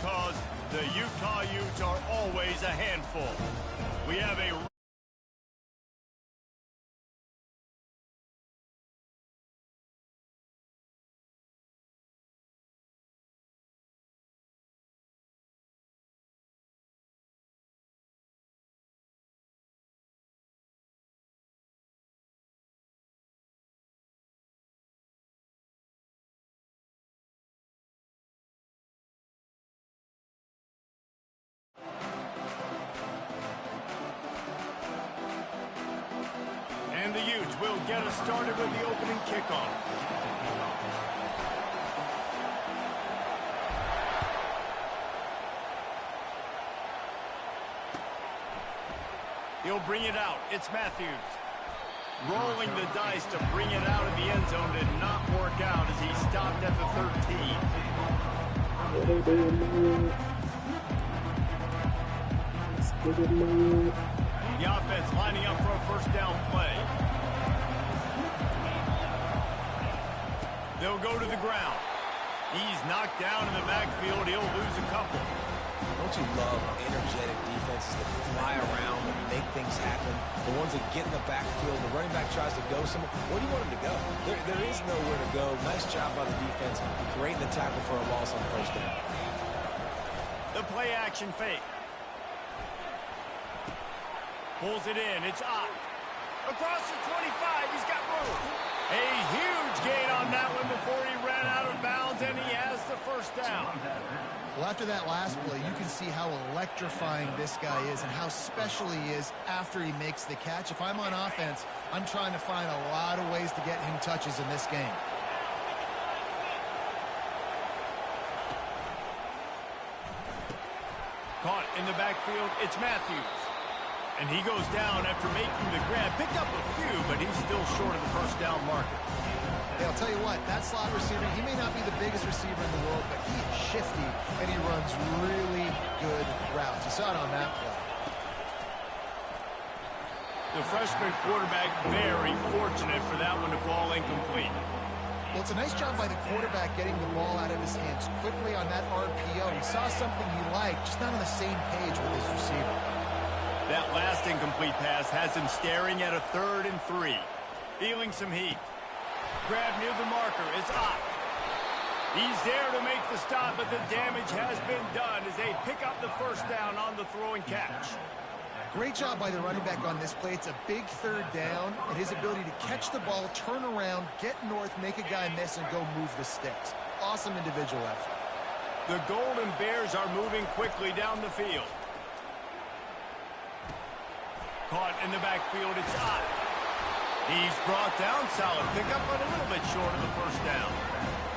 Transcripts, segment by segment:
because the Utah Utes are always a handful. We have a... And the Utes will get us started with the opening kickoff. He'll bring it out. It's Matthews. Rolling the dice to bring it out of the end zone did not work out as he stopped at the 13. The offense lining up for a first down play. They'll go to the ground. He's knocked down in the backfield. He'll lose a couple. Don't you love energetic defenses that fly around and make things happen? The ones that get in the backfield, the running back tries to go somewhere. Where do you want him to go? There is nowhere to go. Nice job by the defense, creating the tackle for a loss on first down. The play action fake. Pulls it in. It's Ott. Across the 25. He's got room. A huge gain on that one before he ran out of bounds, and he has the first down. Well, after that last play, you can see how electrifying this guy is and how special he is after he makes the catch. If I'm on offense, I'm trying to find a lot of ways to get him touches in this game. Caught in the backfield, it's Matthews. And he goes down after making the grab. Picked up a few, but he's still short of the first down marker. Hey, I'll tell you what, that slot receiver, he may not be the biggest receiver in the world, but he is shifty, and he runs really good routes. You saw it on that play. The freshman quarterback very fortunate for that one to fall incomplete. Well, it's a nice job by the quarterback getting the ball out of his hands quickly on that RPO. He saw something he liked, just not on the same page with his receiver. That last incomplete pass has him staring at a 3rd and 3. Feeling some heat. Grab near the marker. It's Ott. He's there to make the stop, but the damage has been done as they pick up the first down on the throw and catch. Great job by the running back on this play. It's a big 3rd down, and his ability to catch the ball, turn around, get north, make a guy miss, and go move the sticks. Awesome individual effort. The Golden Bears are moving quickly down the field. Caught in the backfield, it's Ott. He's brought down, solid pickup, but a little bit short of the first down.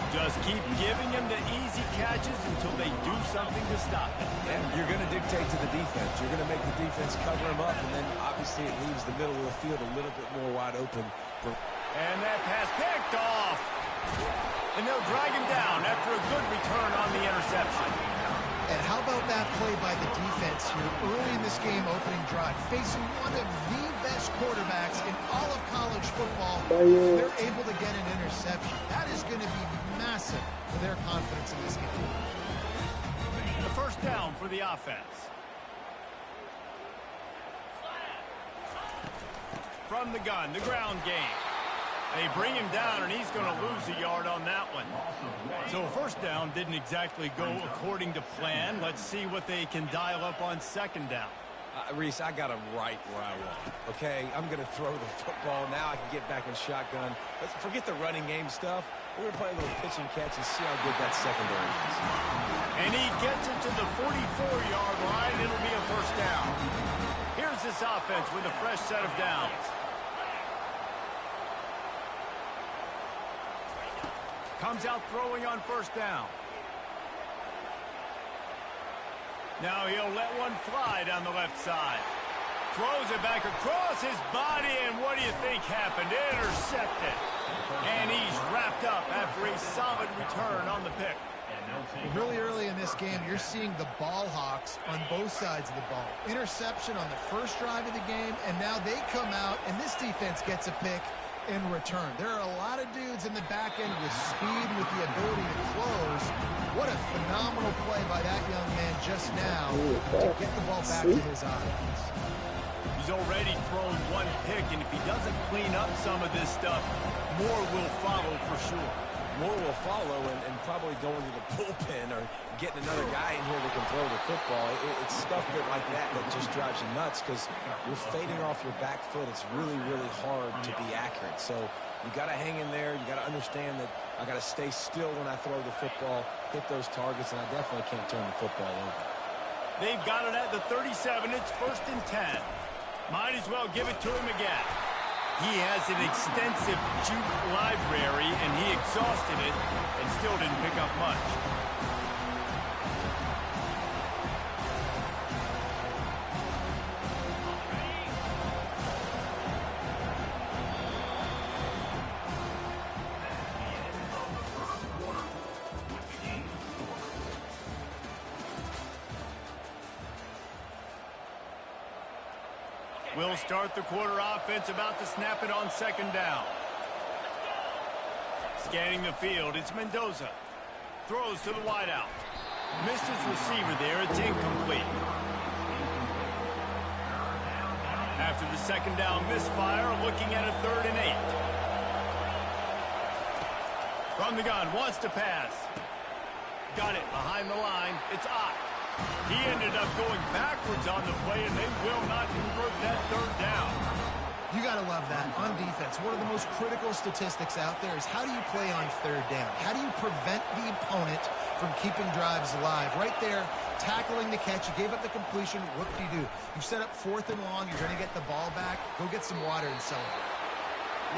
Just keep giving him the easy catches until they do something to stop it. And you're going to dictate to the defense. You're going to make the defense cover him up, and then obviously it leaves the middle of the field a little bit more wide open. And that pass picked off. And they'll drag him down after a good return on the interception. And how about that play by the defense here early in this game opening drive? Facing one of the best quarterbacks in all of college football, they're able to get an interception. That is going to be massive for their confidence in this game. The first down for the offense. From the gun, the ground game. They bring him down, and he's going to lose a yard on that one. So first down didn't exactly go according to plan. Let's see what they can dial up on second down. Reese, I got him right where I want. Okay, I'm going to throw the football. Now I can get back in shotgun. Let's forget the running game stuff. We're going to play a little pitch and catch and see how good that secondary is. And he gets it to the 44-yard line. It'll be a first down. Here's this offense with a fresh set of downs. Comes out throwing on first down. Now he'll let one fly down the left side. Throws it back across his body, and what do you think happened? Intercepted. And he's wrapped up after a solid return on the pick. Really early in this game, you're seeing the ball hawks on both sides of the ball. Interception on the first drive of the game, and now they come out, and this defense gets a pick, in return. There are a lot of dudes in the back end with speed and with the ability to close. What a phenomenal play by that young man just now to get the ball back to his offense. He's already thrown one pick, and if he doesn't clean up some of this stuff, more will follow for sure. More will follow, and probably going to the bullpen or getting another guy in here that can throw the football. It's stuff like that just drives you nuts because you're fading off your back foot. It's really, really hard to be accurate. So you got to hang in there. You got to understand that I got to stay still when I throw the football, hit those targets, and I definitely can't turn the football over. They've got it at the 37. It's 1st and 10. Might as well give it to him again. He has an extensive juke library, and he exhausted it and still didn't pick up much. We'll start the quarter offense, about to snap it on 2nd down. Scanning the field, it's Mendoza. Throws to the wideout. Missed his receiver there, it's incomplete. After the 2nd down misfire, looking at a 3rd and 8. From the gun, wants to pass. Got it behind the line, it's Ott. He ended up going backwards on the play, and they will not convert that 3rd down. You got to love that. On defense, one of the most critical statistics out there is how do you play on 3rd down? How do you prevent the opponent from keeping drives alive? Right there, tackling the catch. You gave up the completion. What do? You set up 4th and long. You're going to get the ball back. Go get some water and celebrate.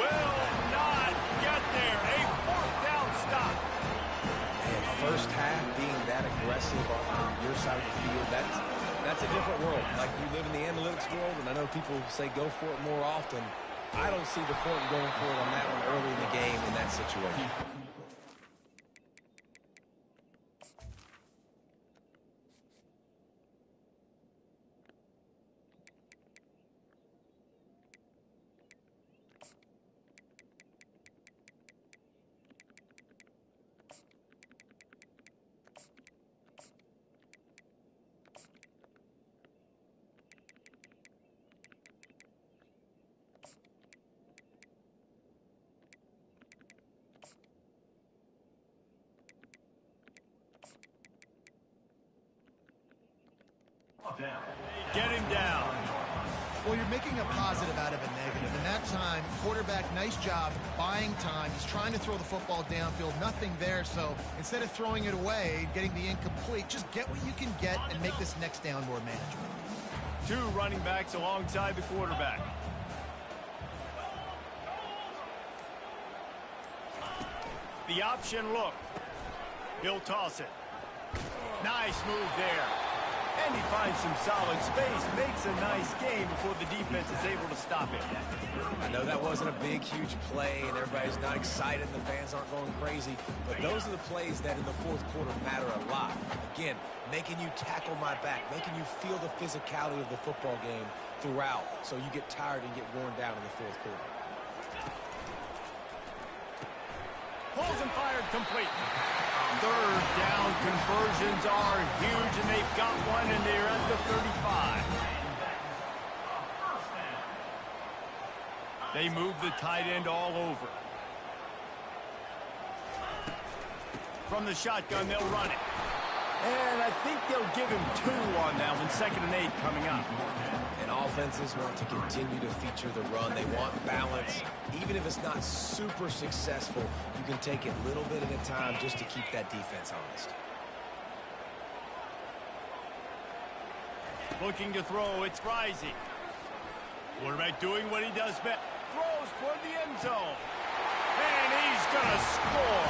Will not get there. A 4th down stop. And first half being that aggressive on your side of the field, that's a different world. Like, we live in the analytics world, and I know people say go for it more often. I don't see the point in going for it on that one early in the game in that situation. Get him down. Well, you're making a positive out of a negative. And that time, quarterback, nice job buying time. He's trying to throw the football downfield. Nothing there. So instead of throwing it away, getting the incomplete, just get what you can get and make this next down more manageable. 2 running backs alongside the quarterback. The option look. He'll toss it. Nice move there. And he finds some solid space, makes a nice game before the defense is able to stop it. I know that wasn't a big, huge play, and everybody's not excited, the fans aren't going crazy, but those are the plays that in the 4th quarter matter a lot. Again, making you tackle my back, making you feel the physicality of the football game throughout, so you get tired and get worn down in the 4th quarter. Pulls and fired complete. 3rd down conversions are huge, and they've got one, and they're at the 35. They move the tight end all over. From the shotgun, they'll run it. And I think they'll give him 2 on that one. 2nd and 8 coming up. And offenses want to continue to feature the run. They want balance. Even if it's not super successful, you can take it little bit at a time just to keep that defense honest. Looking to throw, it's Rising. Quarterback doing what he does best. Throws for the end zone. And he's gonna score.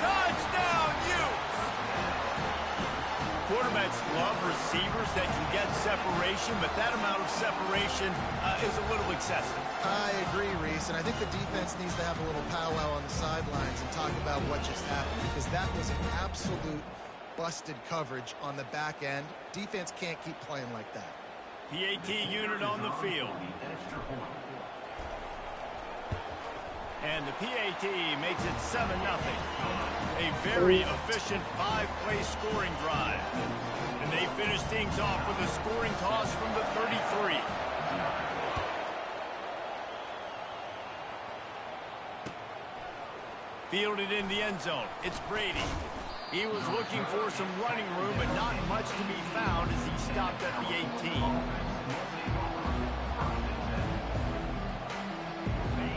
Touchdown, Utes! Quarterbacks love receivers that can get separation, but that amount of separation is a little excessive. I agree, Reese, and I think the defense needs to have a little powwow on the sidelines and talk about what just happened, because that was an absolute busted coverage on the back end. Defense can't keep playing like that. PAT unit on the field. And the PAT makes it 7-0. A very efficient 5-play scoring drive. And they finish things off with a scoring toss from the 33. Fielded in the end zone. It's Brady. He was looking for some running room, but not much to be found as he stopped at the 18.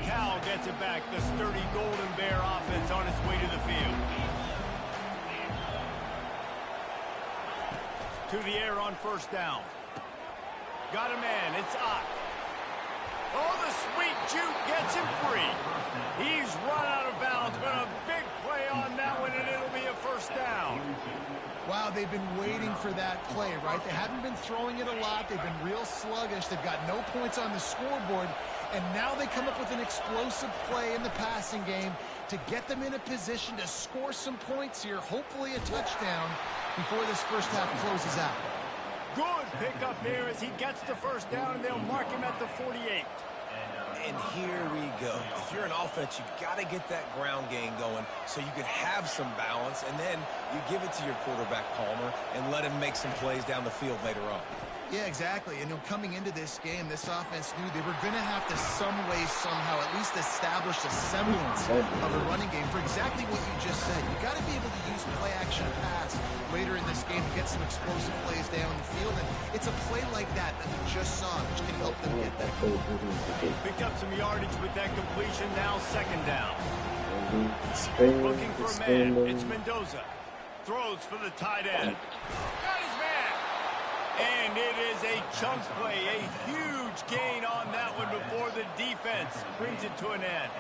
Cal gets it back. The sturdy Golden Bear offense on its way to the field. To the air on first down. Got a man. It's Ott. Oh, the sweet juke gets him free. He's run out of bounds, but a big play on that one, and it'll be a first down. Wow, they've been waiting for that play, right? They haven't been throwing it a lot. They've been real sluggish. They've got no points on the scoreboard, and now they come up with an explosive play in the passing game to get them in a position to score some points here, hopefully a touchdown before this first half closes out. Good pickup there as he gets the first down, and they'll mark him at the 48. And here we go. If you're an offense, you got to get that ground game going so you can have some balance, and then you give it to your quarterback, Palmer, and let him make some plays down the field later on. Yeah, exactly. And coming into this game, this offense knew they were going to have to some way, somehow, at least establish a semblance of a running game for exactly what you just said. You got to be able to use play-action pass later in this game to get some explosive plays down the field. And it's a play like that that we just saw, which can help them get that. Picked up some yardage with that completion. Now second down. Looking for a man. It's Mendoza. Throws for the tight end. Got his man. And it is a chunk play, a huge gain on that one before the defense brings it to an end.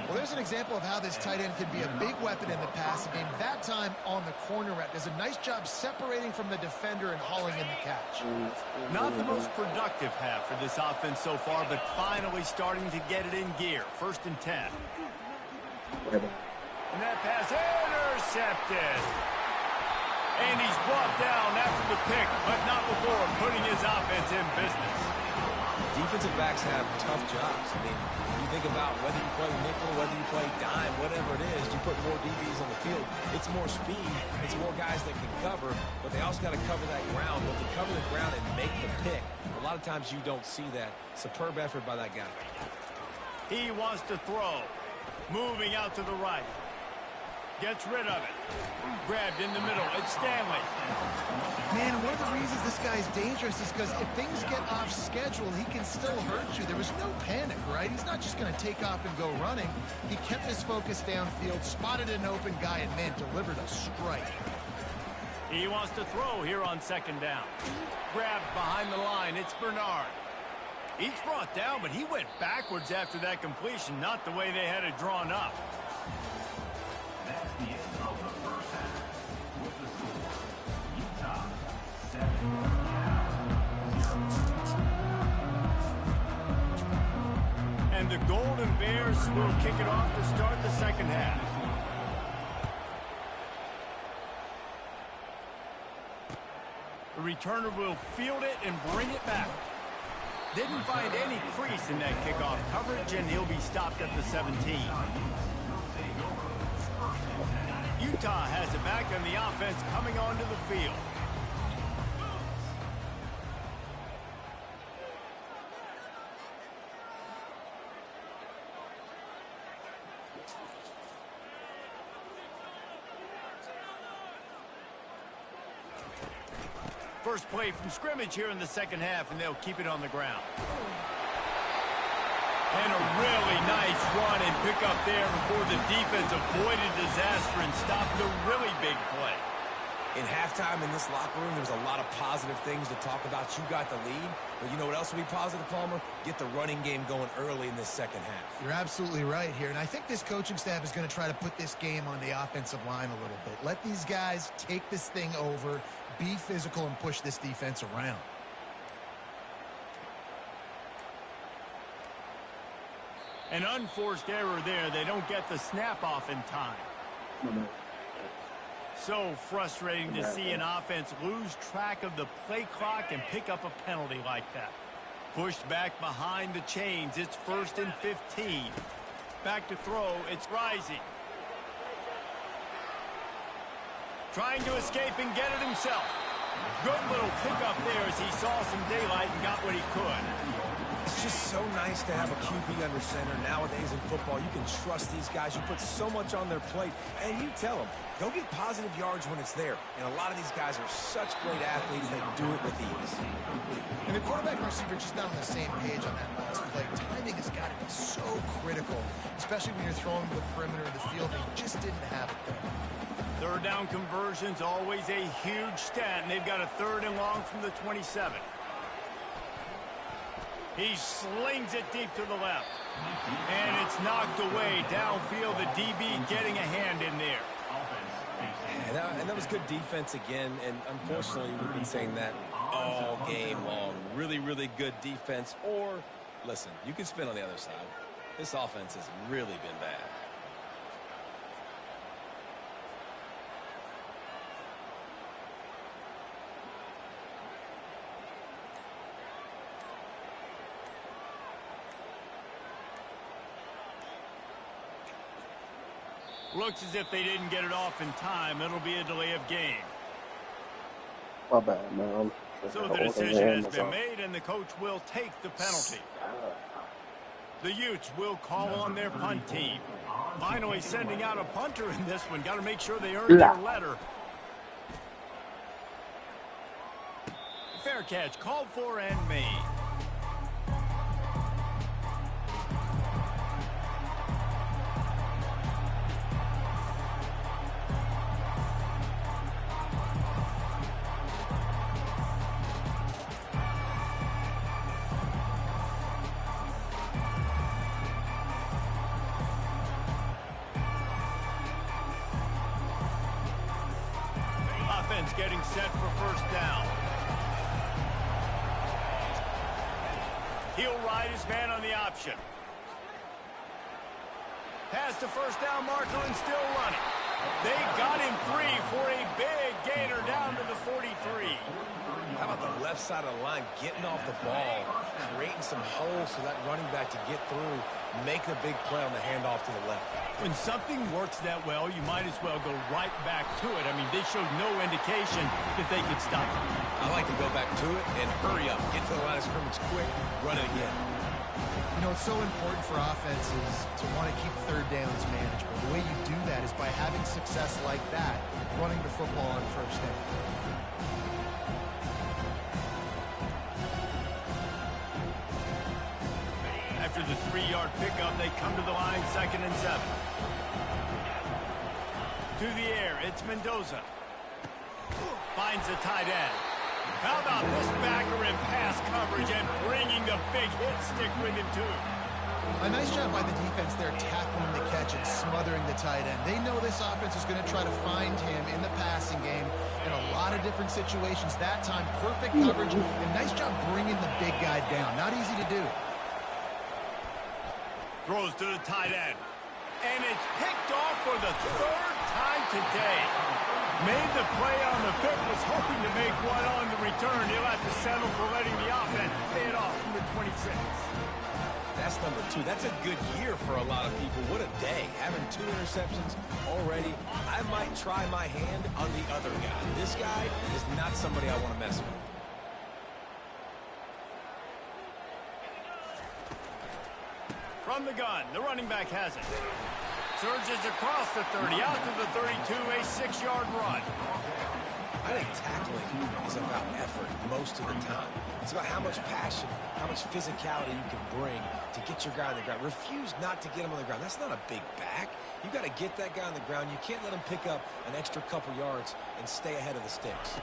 Well, there's an example of how this tight end can be a big weapon in the passing game. That time on the corner route, does a nice job separating from the defender and hauling in the catch. Not the most productive half for this offense so far, but finally starting to get it in gear. 1st and 10. And that pass intercepted. And he's brought down after the pick, but not before putting his offense in business. Defensive backs have tough jobs. I mean, you think about whether you play nickel, whether you play dime, whatever it is, you put more DBs on the field. It's more speed. It's more guys that can cover, but they also got to cover that ground. But to cover the ground and make the pick, a lot of times you don't see that. Superb effort by that guy. He wants to throw. Moving out to the right. Gets rid of it. Grabbed in the middle. It's Stanley. Man, one of the reasons this guy's dangerous is because if things get off schedule, he can still hurt you. There was no panic, right? He's not just going to take off and go running. He kept his focus downfield, spotted an open guy, and, man, delivered a strike. He wants to throw here on second down. Grabbed behind the line. It's Bernard. He's brought down, but he went backwards after that completion, not the way they had it drawn up. And the Golden Bears will kick it off to start the second half. The returner will field it and bring it back. Didn't find any crease in that kickoff coverage, and he'll be stopped at the 17. Utah has it back, and the offense coming onto the field. First play from scrimmage here in the second half, and they'll keep it on the ground. And a really nice run and pick up there before the defense avoided disaster and stopped a really big play. In halftime in this locker room, there's a lot of positive things to talk about. You got the lead, but you know what else will be positive, Palmer? Get the running game going early in this second half. You're absolutely right here, and I think this coaching staff is going to try to put this game on the offensive line a little bit. Let these guys take this thing over, be physical, and push this defense around. An unforced error there. They don't get the snap off in time. So frustrating to see an offense lose track of the play clock and pick up a penalty like that. Pushed back behind the chains. It's 1st and 15. Back to throw. It's rising. Trying to escape and get it himself. Good little pickup there as he saw some daylight and got what he could. It's just so nice to have a QB under center. Nowadays in football, you can trust these guys. You put so much on their plate, and you tell them, go get positive yards when it's there. And a lot of these guys are such great athletes, they do it with ease. And the quarterback and receiver just not on the same page on that last play. Timing has got to be so critical, especially when you're throwing to the perimeter of the field. They just didn't have it there. Third down conversion's always a huge stat, and they've got a 3rd and long from the 27. He slings it deep to the left. And it's knocked away downfield. The DB getting a hand in there. And that was good defense again. And unfortunately, we've been saying that all game long. Really, really good defense. Or, listen, you can spin on the other side. This offense has really been bad. Looks as if they didn't get it off in time. It'll be a delay of game. My bad, man. So the decision has been made, and the coach will take the penalty. The Utes will call on their punt team. Finally sending out a punter in this one. Got to make sure they earn their letter. Fair catch called for and made. Getting set for first down. He'll ride his man on the option. Past the first down marker and still running. They got him free for a big gainer down to the 43. How about the left side of the line getting off the ball, creating some holes for that running back to get through, making a big play on the handoff to the left. When something works that well, you might as well go right back to it. I mean, they showed no indication that they could stop it. I like to go back to it and hurry up, get to the line of scrimmage quick, run it again. You know, it's so important for offenses to want to keep 3rd downs manageable. The way you do that is by having success like that, running the football on first down. After the 3-yard pickup, they come to the line, 2nd and 7. To the air, it's Mendoza. Finds the tight end. How about this backer in pass coverage and bringing the big hit stick with him, too. A nice job by the defense there, tackling the catch and smothering the tight end. They know this offense is going to try to find him in the passing game in a lot of different situations. That time, perfect coverage, and nice job bringing the big guy down. Not easy to do. Throws to the tight end. And it's picked off for the 3rd time today. Made the play on the pick, was hoping to make one on the return. He'll have to settle for letting the offense pay it off from the 26. That's number 2. That's a good year for a lot of people. What a day. Having 2 interceptions already. I might try my hand on the other guy. This guy is not somebody I want to mess with. From the gun, the running back has it. Surges across the 30, out to the 32, a 6-yard run. I think tackling is about effort most of the time. It's about how much passion, how much physicality you can bring to get your guy on the ground. Refuse not to get him on the ground. That's not a big back. You got to get that guy on the ground. You can't let him pick up an extra couple yards and stay ahead of the sticks.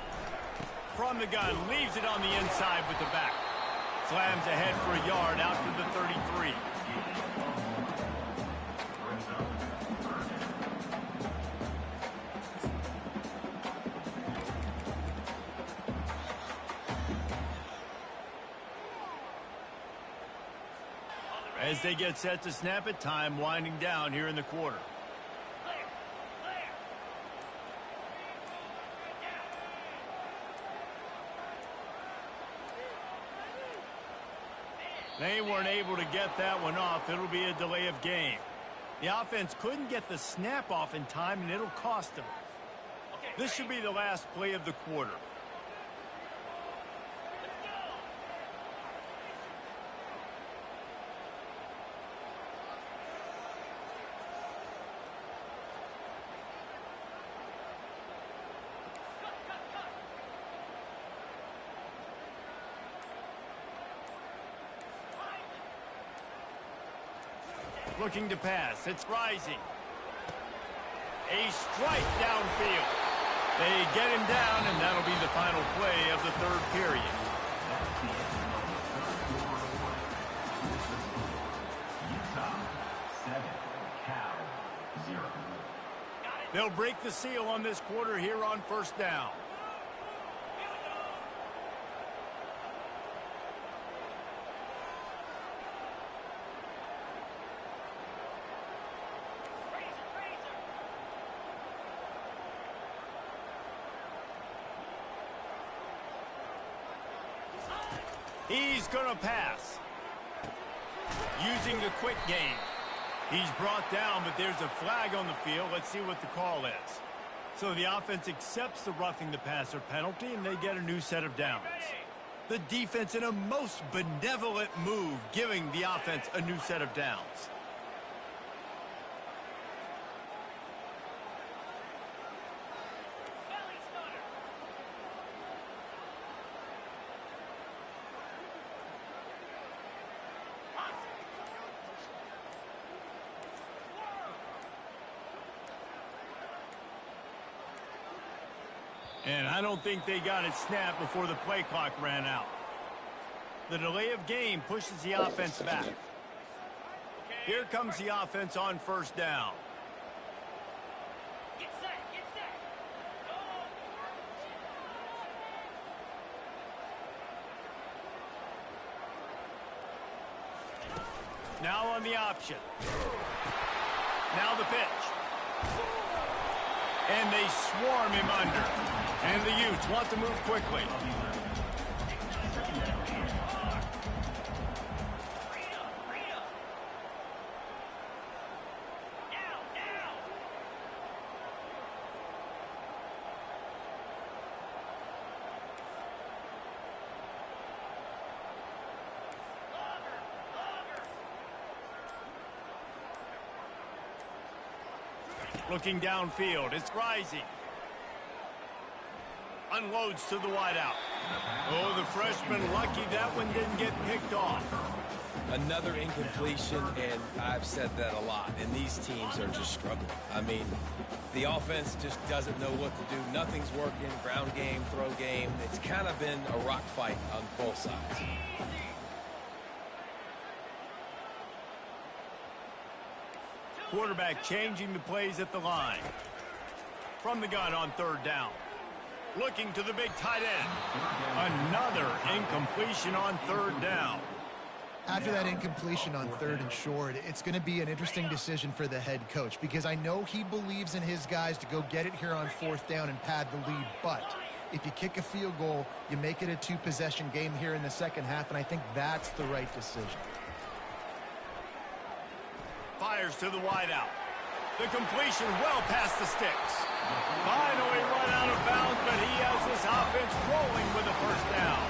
From the gun, leaves it on the inside with the back. Slams ahead for a yard out to the 33. As they get set to snap it, time winding down here in the quarter. They weren't able to get that one off. It'll be a delay of game. The offense couldn't get the snap off in time, and it'll cost them. This should be the last play of the quarter. Looking to pass. It's rising. A strike downfield. They get him down, and that'll be the final play of the third period. They'll break the seal on this quarter here on first down. He's going to pass. Using the quick game. He's brought down, but there's a flag on the field. Let's see what the call is. So the offense accepts the roughing the passer penalty, and they get a new set of downs. The defense in a most benevolent move, giving the offense a new set of downs. And I don't think they got it snapped before the play clock ran out. The delay of game pushes the offense back. Here comes the offense on first down. Get set, get set. Go. Now on the option. Now the pitch. And they swarm him under. And the Utes want to move quickly. Looking downfield, it's rising. Unloads to the wideout. Oh, the freshman lucky that one didn't get picked off. Another incompletion, and I've said that a lot, and these teams are just struggling. I mean, the offense just doesn't know what to do. Nothing's working, ground game, throw game. It's kind of been a rock fight on both sides. Quarterback changing the plays at the line. From the gun on third down. Looking to the big tight end. Another incompletion on third down. After that incompletion on third and short, it's going to be an interesting decision for the head coach, because I know he believes in his guys to go get it here on fourth down and pad the lead. But if you kick a field goal, you make it a two-possession game here in the second half, and I think that's the right decision. Fires to the wideout. The completion well past the sticks. Finally run out of bounds, but he has this offense rolling with a first down.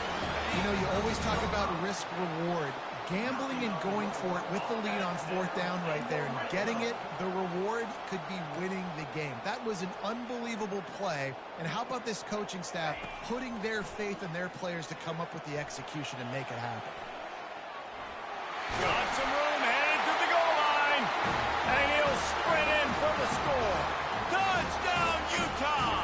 You know, you always talk about risk-reward. Gambling and going for it with the lead on fourth down right there and getting it, the reward could be winning the game. That was an unbelievable play. And how about this coaching staff putting their faith in their players to come up with the execution and make it happen? Got some room, headed to the goal line. And he'll sprint in for the score. Touchdown, Utah!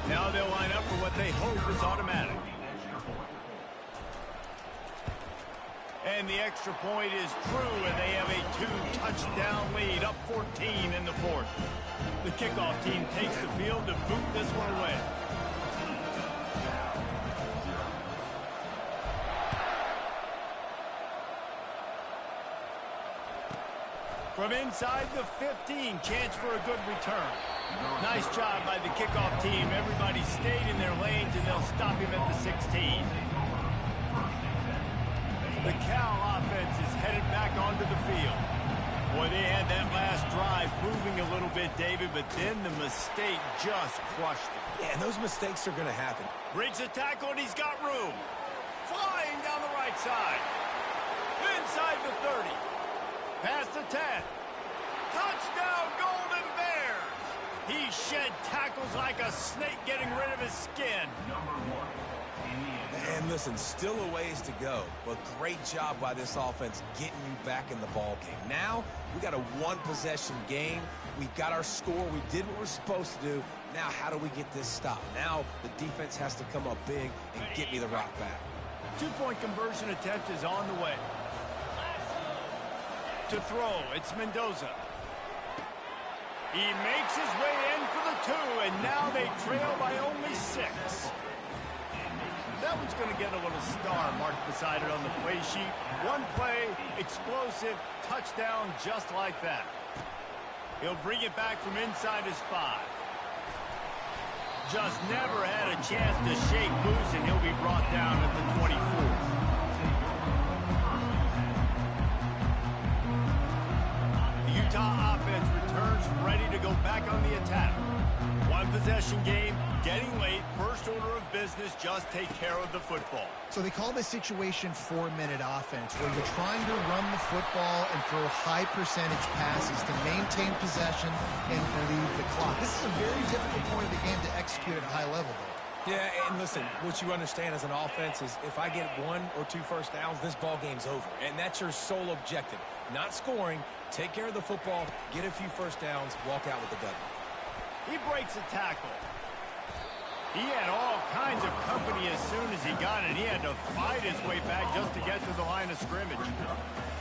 Now they'll line up for what they hope is automatic. And the extra point is true, and they have a two-touchdown lead, up 14 in the fourth. The kickoff team takes the field to boot this one away. From inside the 15, chance for a good return. Nice job by the kickoff team. Everybody stayed in their lanes, and they'll stop him at the 16. The Cal offense is headed back onto the field. Boy, they had that last drive moving a little bit, David, but then the mistake just crushed it. Yeah, and those mistakes are going to happen. Breaks a tackle, and he's got room. Flying down the right side. Inside the 30. Past the 10. Touchdown, Golden Bears! He shed tackles like a snake getting rid of his skin. And listen, still a ways to go, but great job by this offense getting you back in the ball game. Now, we got a one-possession game. We got our score. We did what we're supposed to do. Now, how do we get this stopped? Now, the defense has to come up big and get me the rock back. Two-point conversion attempt is on the way. To throw, it's Mendoza. He makes his way in for the 2, and now they trail by only 6. That one's going to get a little star marked beside it on the play sheet. One play, explosive, touchdown just like that. He'll bring it back from inside his 5. Just never had a chance to shake loose, and he'll be brought down at the 24. The Utah offense returns ready to go back on the attack. One-possession game, getting late, first order of business, just take care of the football. So they call this situation 4-minute offense, where you're trying to run the football and throw high percentage passes to maintain possession and bleed the clock. This is a very difficult point of the game to execute at a high level, though. Yeah, and listen, what you understand as an offense is if I get 1 or 2 first downs, this ball game's over. And that's your sole objective. Not scoring, take care of the football, get a few first downs, walk out with the W. He breaks a tackle. He had all kinds of company as soon as he got it. He had to fight his way back just to get to the line of scrimmage.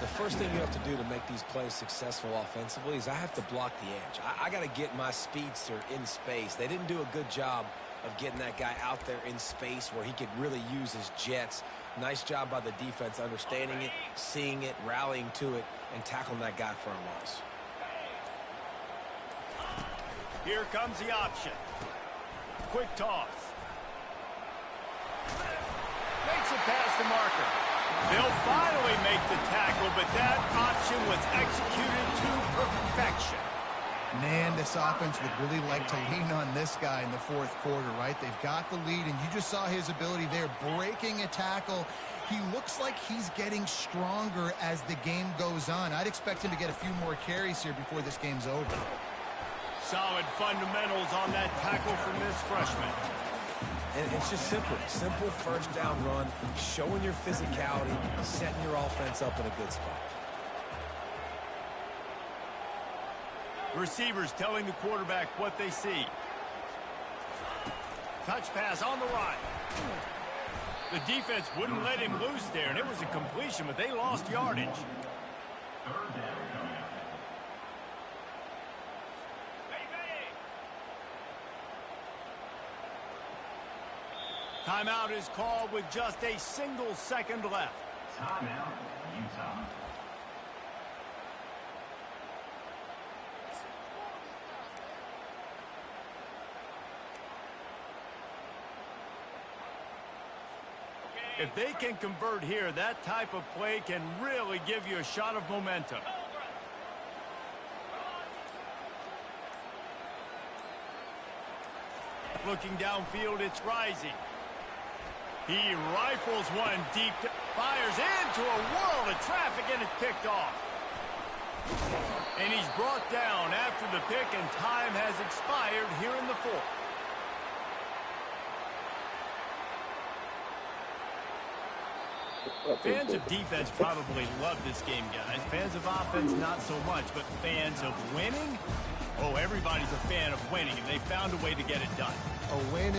The first thing you have to do to make these plays successful offensively is I have to block the edge. I got to get my speedster in space. They didn't do a good job of getting that guy out there in space where he could really use his jets. Nice job by the defense understanding it, seeing it, rallying to it, and tackling that guy for a loss. Here comes the option. Quick toss. Makes it past the marker. They'll finally make the tackle, but that option was executed to perfection. Man, this offense would really like to lean on this guy in the 4th quarter, right? They've got the lead, and you just saw his ability there, breaking a tackle. He looks like he's getting stronger as the game goes on. I'd expect him to get a few more carries here before this game's over. Solid fundamentals on that tackle from this freshman. And it's just simple. Simple first down run, showing your physicality, setting your offense up in a good spot. Receivers telling the quarterback what they see. Touch pass on the right. The defense wouldn't let him loose there, and it was a completion, but they lost yardage. Timeout is called with just a single second left. Timeout, Utah. If they can convert here, that type of play can really give you a shot of momentum. Looking downfield, it's Rising. He rifles one deep, fires into a world of traffic, and it's picked off. And he's brought down after the pick, and time has expired here in the 4th. Fans of defense probably love this game, guys. Fans of offense, not so much. But fans of winning? Oh, everybody's a fan of winning, and they found a way to get it done. A win is